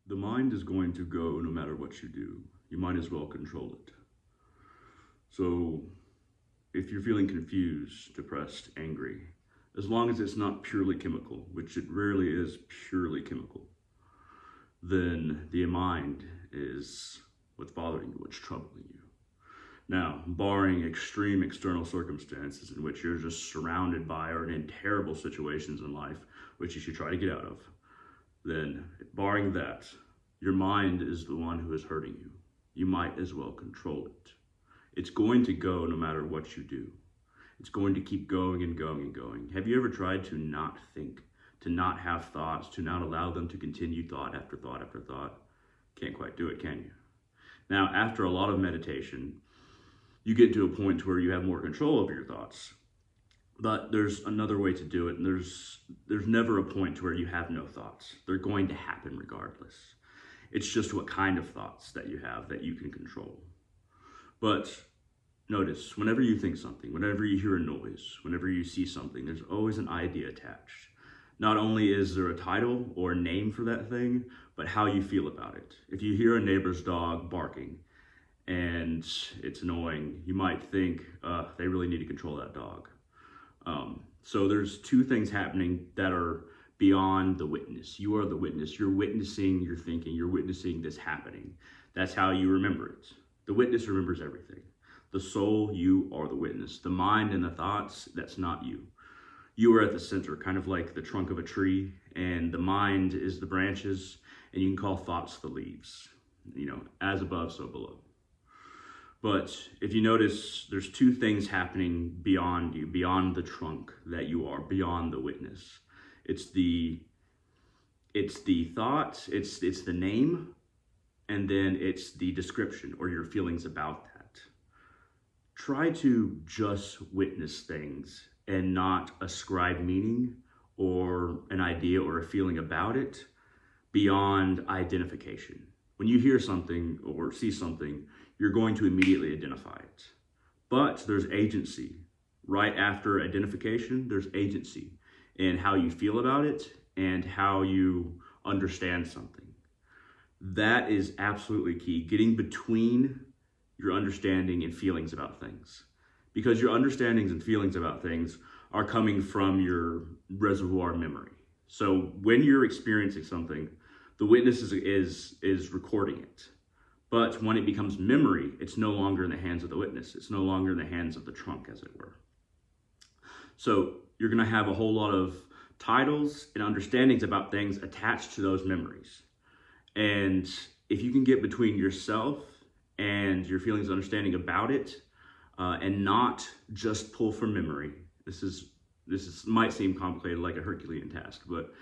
The mind is going to go no matter what you do. You might as well control it. So, if you're feeling confused, depressed, angry, as long as it's not purely chemical, which it rarely is purely chemical, then the mind is what's bothering you, what's troubling you. Now, barring extreme external circumstances in which you're just surrounded by or in terrible situations in life, which you should try to get out of, then barring that, your mind is the one who is hurting you. You might as well control it. It's going to go no matter what you do. It's going to keep going and going and going. Have you ever tried to not think, to not have thoughts, to not allow them to continue thought after thought after thought? Can't quite do it, can you? Now, after a lot of meditation, you get to a point where you have more control over your thoughts. But there's another way to do it, and there's never a point where you have no thoughts. They're going to happen regardless. It's just what kind of thoughts that you have that you can control. But notice, whenever you think something, whenever you hear a noise, whenever you see something, there's always an idea attached. Not only is there a title or a name for that thing, but how you feel about it. If you hear a neighbor's dog barking and it's annoying, you might think, they really need to control that dog. So there's two things happening that are beyond the witness. You are the witness. You're witnessing your thinking. You're witnessing this happening. That's how you remember it. The witness remembers everything. The soul, you are the witness. The mind and the thoughts, that's not you. You are at the center, kind of like the trunk of a tree, and the mind is the branches, and you can call thoughts the leaves. As above, so below. But if you notice, there's two things happening beyond you, beyond the trunk that you are, beyond the witness. It's the thought, it's the name, and then it's the description or your feelings about that. Try to just witness things and not ascribe meaning or an idea or a feeling about it beyond identification. When you hear something or see something, you're going to immediately identify it. But there's agency. Right after identification, there's agency in how you feel about it and how you understand something. That is absolutely key, getting between your understanding and feelings about things. Because your understandings and feelings about things are coming from your reservoir memory. So when you're experiencing something, the witness is recording it. But when it becomes memory, it's no longer in the hands of the witness. It's no longer in the hands of the trunk, as it were. So you're going to have a whole lot of titles and understandings about things attached to those memories. And if you can get between yourself and your feelings and understanding about it, and not just pull from memory, this might seem complicated, like a Herculean task, but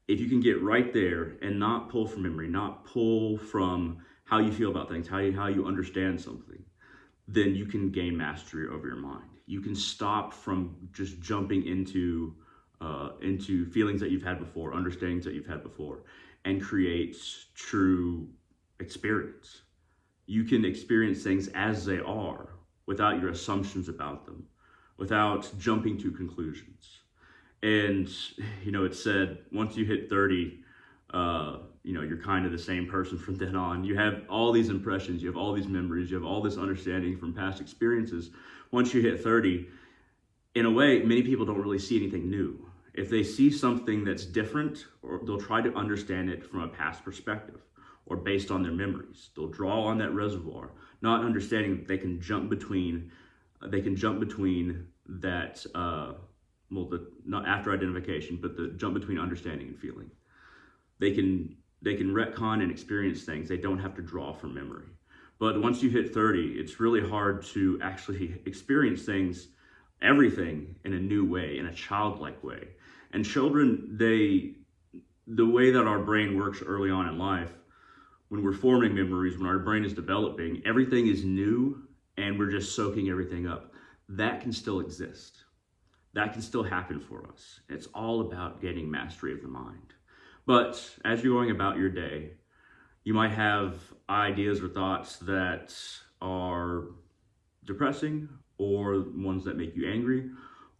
if you can get right there and not pull from memory, not pull from how you feel about things, how you understand something, then you can gain mastery over your mind. You can stop from just jumping into feelings that you've had before, understandings that you've had before, and create true experience. You can experience things as they are without your assumptions about them, without jumping to conclusions. And, it's said once you hit 30, you're kind of the same person from then on. You have all these impressions, you have all these memories, you have all this understanding from past experiences. Once you hit 30, in a way, many people don't really see anything new. If they see something that's different, or they'll try to understand it from a past perspective or based on their memories. They'll draw on that reservoir, not understanding that they can jump between that, not after identification, but the jump between understanding and feeling. They can retcon and experience things. They don't have to draw from memory. But once you hit 30, it's really hard to actually experience things, everything, in a new way, in a childlike way. And children, the way that our brain works early on in life, when we're forming memories, when our brain is developing, everything is new and we're just soaking everything up. That can still exist. That can still happen for us. It's all about getting mastery of the mind. But as you're going about your day, you might have ideas or thoughts that are depressing, or ones that make you angry,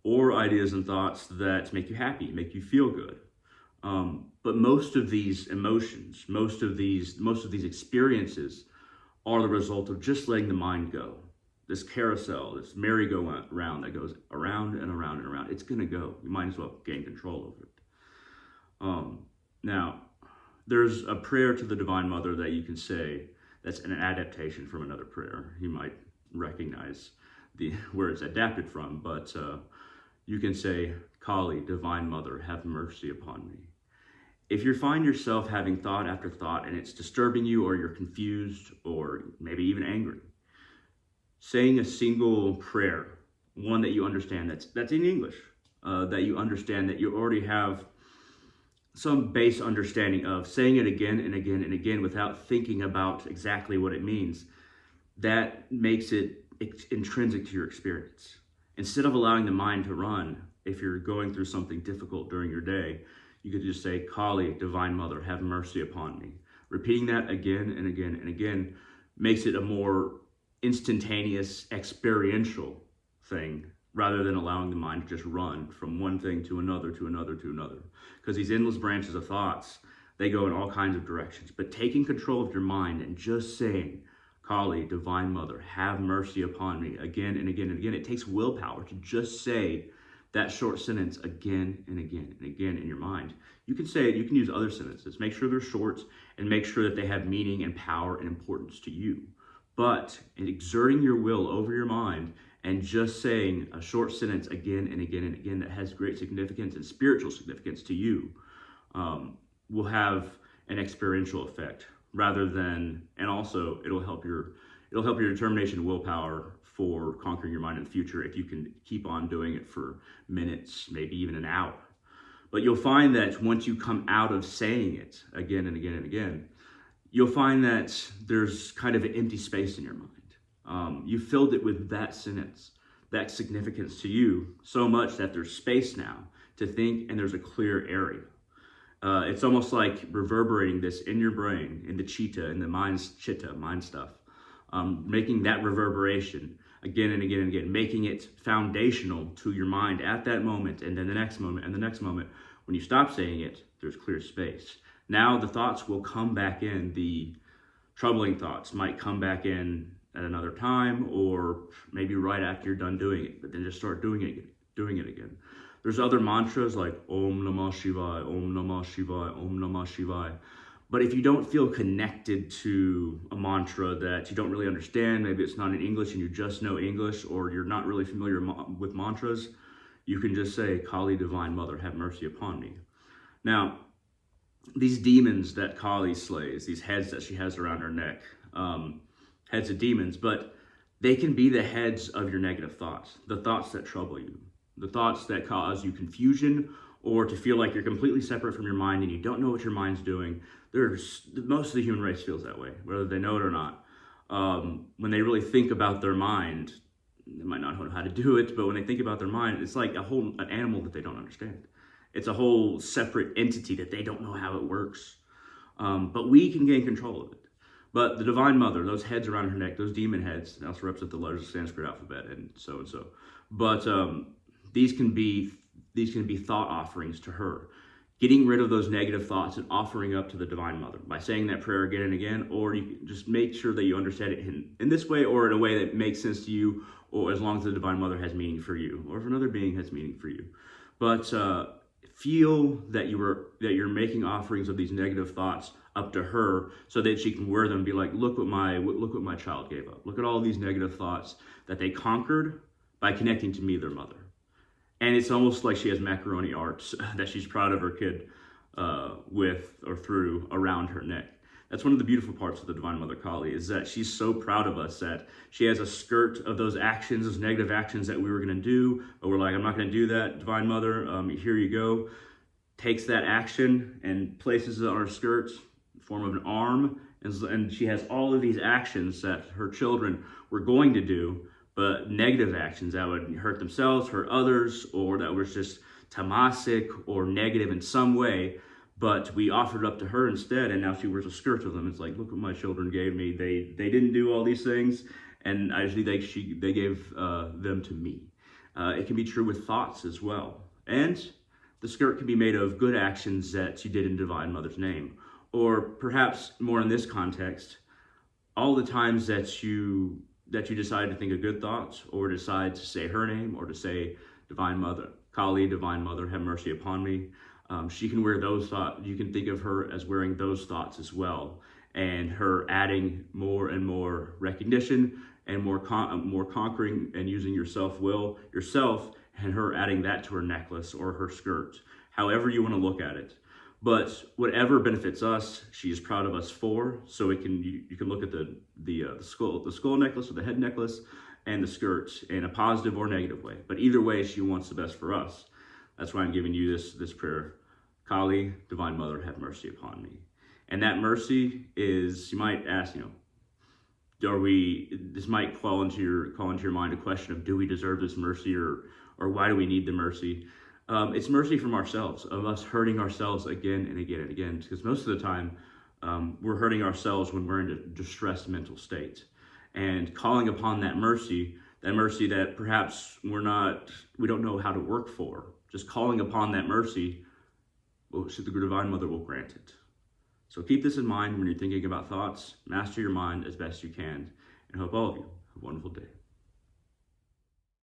or ideas and thoughts that make you happy, make you feel good. But most of these emotions, most of these experiences are the result of just letting the mind go. This carousel, this merry-go-round that goes around and around and around, it's going to go. You might as well gain control over it. Now, there's a prayer to the Divine Mother that you can say that's an adaptation from another prayer. You might recognize where it's adapted from, but you can say, Kali, Divine Mother, have mercy upon me. If you find yourself having thought after thought and it's disturbing you, or you're confused, or maybe even angry, saying a single prayer, one that you understand, that's in English, that you understand, that you already have some base understanding of, saying it again and again and again without thinking about exactly what it means, that makes it intrinsic to your experience. Instead of allowing the mind to run, if you're going through something difficult during your day, you could just say, Kali, Divine Mother, have mercy upon me. Repeating that again and again and again makes it a more instantaneous, experiential thing, rather than allowing the mind to just run from one thing to another, to another, to another. Because these endless branches of thoughts, they go in all kinds of directions. But taking control of your mind and just saying, Kali, Divine Mother, have mercy upon me, again and again and again. It takes willpower to just say that short sentence again and again and again in your mind. You can say it, you can use other sentences. Make sure they're short and make sure that they have meaning and power and importance to you. But in exerting your will over your mind and just saying a short sentence again and again and again that has great significance and spiritual significance to you, will have an experiential effect, rather than, and also it'll help your determination and willpower for conquering your mind in the future, if you can keep on doing it for minutes, maybe even an hour. But you'll find that once you come out of saying it again and again and again, you'll find that there's kind of an empty space in your mind. You filled it with that sentence, that significance to you, so much that there's space now to think, and there's a clear area. It's almost like reverberating this in your brain, in the chitta, in the mind's chitta, mind stuff, making that reverberation again and again and again, making it foundational to your mind at that moment, and then the next moment, and the next moment. When you stop saying it, there's clear space. Now the thoughts will come back in. The troubling thoughts might come back in at another time, or maybe right after you're done doing it, but then just start doing it again. There's other mantras like Om Namah Shivaya, Om Namah Shivaya, Om Namah Shivaya. But if you don't feel connected to a mantra that you don't really understand, maybe it's not in English and you just know English, or you're not really familiar with mantras, you can just say, Kali, Divine Mother, have mercy upon me. Now, these demons that Kali slays, these heads that she has around her neck, heads of demons, but they can be the heads of your negative thoughts, the thoughts that trouble you, the thoughts that cause you confusion, or to feel like you're completely separate from your mind and you don't know what your mind's doing. Most of the human race feels that way, whether they know it or not. When they really think about their mind, they might not know how to do it, but when they think about their mind, it's like an animal that they don't understand. It's a whole separate entity that they don't know how it works. But we can gain control of it. But the Divine Mother, those heads around her neck, those demon heads, also represent the letters of the Sanskrit alphabet and so and so. But these can be thought offerings to her. Getting rid of those negative thoughts and offering up to the Divine Mother by saying that prayer again and again, or you can just make sure that you understand it in this way, or in a way that makes sense to you, or as long as the Divine Mother has meaning for you, or if another being has meaning for you. But feel that you're making offerings of these negative thoughts up to her, so that she can wear them and be like, look what my child gave up. Look at all these negative thoughts that they conquered by connecting to me, their mother. And it's almost like she has macaroni arts that she's proud of her kid with or through around her neck. That's one of the beautiful parts of the Divine Mother Kali, is that she's so proud of us that she has a skirt of those actions, those negative actions that we were going to do, but we're like, I'm not going to do that, Divine Mother, here you go. Takes that action and places it on her skirt in the form of an arm, and she has all of these actions that her children were going to do, but negative actions that would hurt themselves, hurt others, or that was just tamasic or negative in some way. But we offered it up to her instead, and now she wears a skirt with them. It's like, look what my children gave me. They didn't do all these things, and actually they gave them to me. It can be true with thoughts as well. And The skirt can be made of good actions that you did in Divine Mother's name. Or perhaps more in this context, all the times that you decide to think of good thoughts, or decide to say her name, or to say Divine Mother, Kali, Divine Mother, have mercy upon me. She can wear those thoughts. You can think of her as wearing those thoughts as well, and her adding more and more recognition and more conquering and using your self-will, yourself, and her adding that to her necklace or her skirt, however you want to look at it. But whatever benefits us, she is proud of us for. So it can you can look at the skull necklace or the head necklace and the skirt in a positive or negative way. But either way, she wants the best for us. That's why I'm giving you this prayer. Kali, Divine Mother, have mercy upon me. And that mercy is, you might ask, this might call into your mind a question of, do we deserve this mercy, or why do we need the mercy? It's mercy from ourselves, of us hurting ourselves again and again and again, because most of the time we're hurting ourselves when we're in a distressed mental state. And calling upon that mercy that perhaps we don't know how to work for, just calling upon that mercy, so the Divine Mother will grant it. So keep this in mind when you're thinking about thoughts. Master your mind as best you can, and hope all of you have a wonderful day.